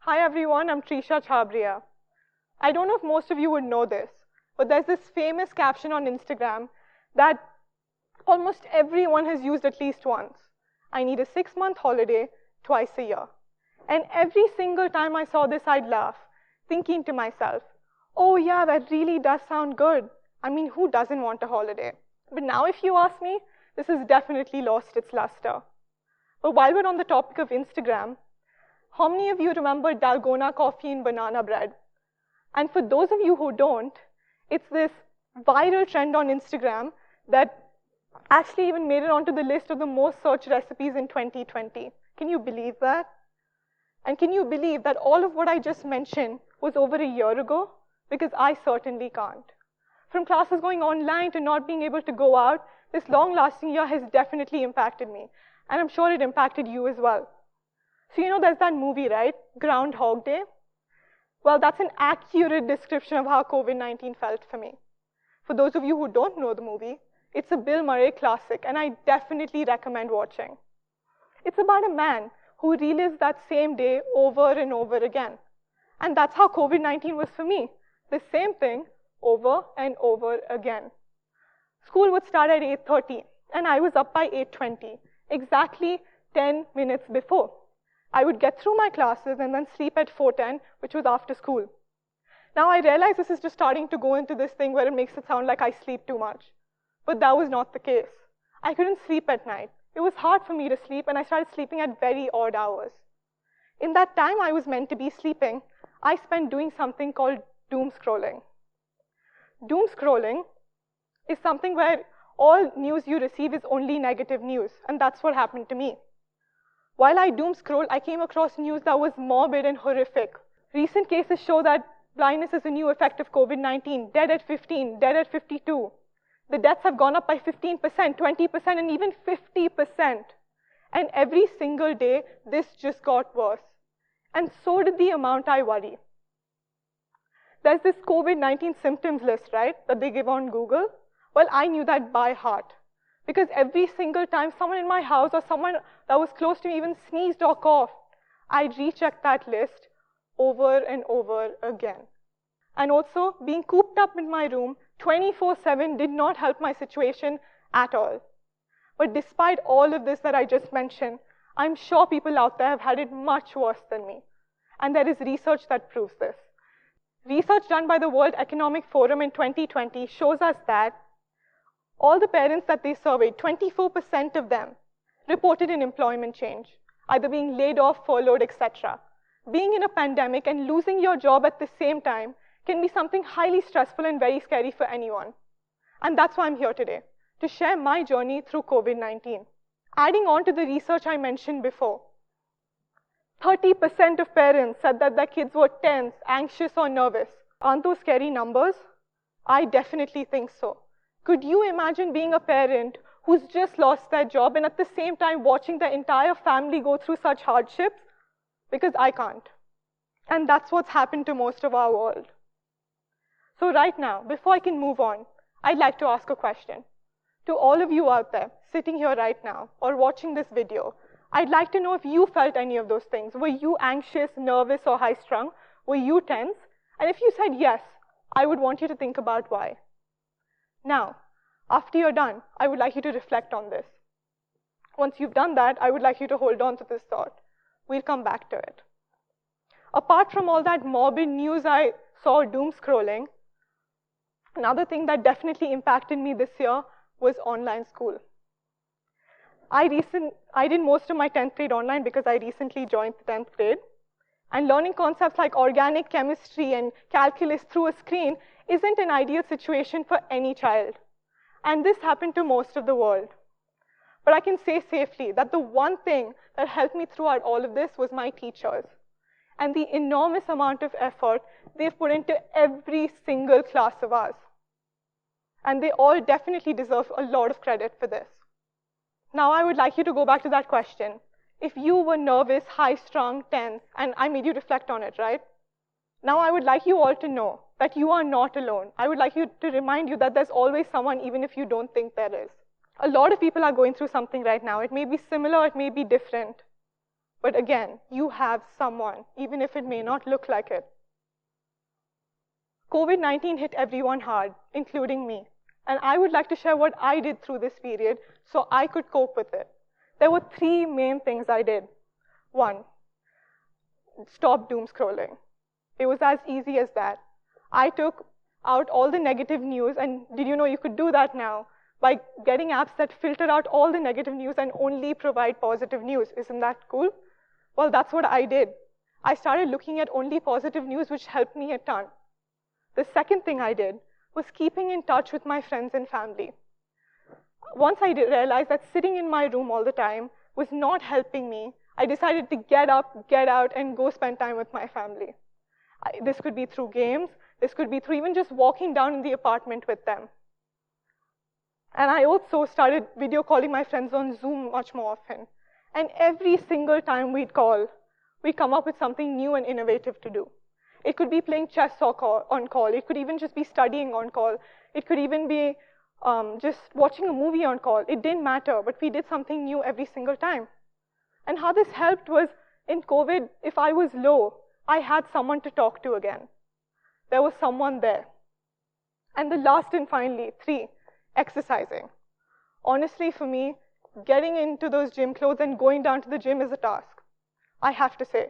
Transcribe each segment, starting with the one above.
Hi everyone, I'm Trisha Chhabria. I don't know if most of you would know this, but there's this famous caption on Instagram that almost everyone has used at least once. I need a 6-month holiday twice a year. And every single time I saw this, I'd laugh, thinking to myself, oh yeah, that really does sound good. I mean, who doesn't want a holiday? But now if you ask me, this has definitely lost its luster. But while we're on the topic of Instagram, how many of you remember Dalgona coffee and banana bread? And for those of you who don't, it's this viral trend on Instagram that actually even made it onto the list of the most searched recipes in 2020. Can you believe that? And can you believe that all of what I just mentioned was over a year ago? Because I certainly can't. From classes going online to not being able to go out, this long-lasting year has definitely impacted me. And I'm sure it impacted you as well. So you know there's that movie, right? Groundhog Day. Well, that's an accurate description of how COVID-19 felt for me. For those of you who don't know the movie, it's a Bill Murray classic, and I definitely recommend watching. It's about a man who relives that same day over and over again. And that's how COVID-19 was for me. The same thing over and over again. School would start at 8:30, and I was up by 8:20, exactly 10 minutes before. I would get through my classes and then sleep at 4:10, which was after school. Now I realize this is just starting to go into this thing where it makes it sound like I sleep too much. But that was not the case. I couldn't sleep at night. It was hard for me to sleep, and I started sleeping at very odd hours. In that time I was meant to be sleeping, I spent doing something called doom scrolling. Doom scrolling is something where all news you receive is only negative news, and that's what happened to me. While I doom scrolled, I came across news that was morbid and horrific. Recent cases show that blindness is a new effect of COVID-19, dead at 15, dead at 52. The deaths have gone up by 15%, 20%, and even 50%. And every single day, this just got worse. And so did the amount I worry. There's this COVID-19 symptoms list, right, that they give on Google. Well, I knew that by heart. Because every single time someone in my house or someone that was close to me even sneezed or coughed, I'd recheck that list over and over again. And also, being cooped up in my room 24/7 did not help my situation at all. But despite all of this that I just mentioned, I'm sure people out there have had it much worse than me. And there is research that proves this. Research done by the World Economic Forum in 2020 shows us that all the parents that they surveyed, 24% of them reported an employment change, either being laid off, furloughed, etc. Being in a pandemic and losing your job at the same time can be something highly stressful and very scary for anyone. And that's why I'm here today, to share my journey through COVID-19. Adding on to the research I mentioned before, 30% of parents said that their kids were tense, anxious, or nervous. Aren't those scary numbers? I definitely think so. Could you imagine being a parent who's just lost their job and at the same time watching their entire family go through such hardships? Because I can't. And that's what's happened to most of our world. So right now, before I can move on, I'd like to ask a question. To all of you out there, sitting here right now, or watching this video, I'd like to know if you felt any of those things. Were you anxious, nervous, or high-strung? Were you tense? And if you said yes, I would want you to think about why. Now, after you're done, I would like you to reflect on this. Once you've done that, I would like you to hold on to this thought. We'll come back to it. Apart from all that morbid news I saw doom scrolling, another thing that definitely impacted me this year was online school. I did most of my 10th grade online because I recently joined the 10th grade. And learning concepts like organic chemistry and calculus through a screen isn't an ideal situation for any child. And this happened to most of the world. But I can say safely that the one thing that helped me throughout all of this was my teachers. And the enormous amount of effort they've put into every single class of ours. And they all definitely deserve a lot of credit for this. Now I would like you to go back to that question. If you were nervous, high-strung, tense, and I made you reflect on it, right? Now I would like you all to know that you are not alone. I would like you to remind you that there's always someone, even if you don't think there is. A lot of people are going through something right now. It may be similar, it may be different. But again, you have someone, even if it may not look like it. COVID-19 hit everyone hard, including me. And I would like to share what I did through this period so I could cope with it. There were 3 main things I did. 1, stop doom scrolling. It was as easy as that. I took out all the negative news, and did you know you could do that now by getting apps that filter out all the negative news and only provide positive news? Isn't that cool? Well, that's what I did. I started looking at only positive news, which helped me a ton. The second thing I did was keeping in touch with my friends and family. Once I realized that sitting in my room all the time was not helping me, I decided to get up, get out, and go spend time with my family. This could be through games. This could be through even just walking down in the apartment with them. And I also started video calling my friends on Zoom much more often. And every single time we'd call, we come up with something new and innovative to do. It could be playing chess on call. It could even just be studying on call. It could even be just watching a movie on call. It didn't matter, but we did something new every single time. And how this helped was, in COVID, if I was low, I had someone to talk to again. There was someone there. And the last and finally, 3, exercising. Honestly, for me, getting into those gym clothes and going down to the gym is a task, I have to say.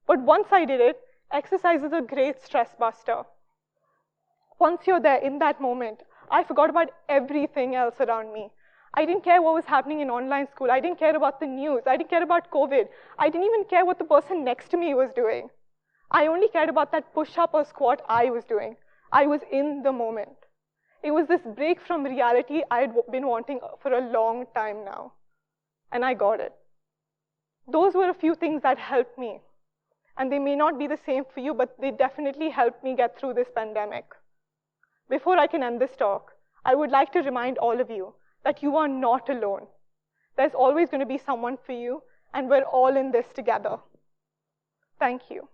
But once I did it, exercise is a great stress buster. Once you're there in that moment, I forgot about everything else around me. I didn't care what was happening in online school. I didn't care about the news. I didn't care about COVID. I didn't even care what the person next to me was doing. I only cared about that push-up or squat I was doing. I was in the moment. It was this break from reality I had been wanting for a long time now. And I got it. Those were a few things that helped me. And they may not be the same for you, but they definitely helped me get through this pandemic. Before I can end this talk, I would like to remind all of you that you are not alone. There's always going to be someone for you, and we're all in this together. Thank you.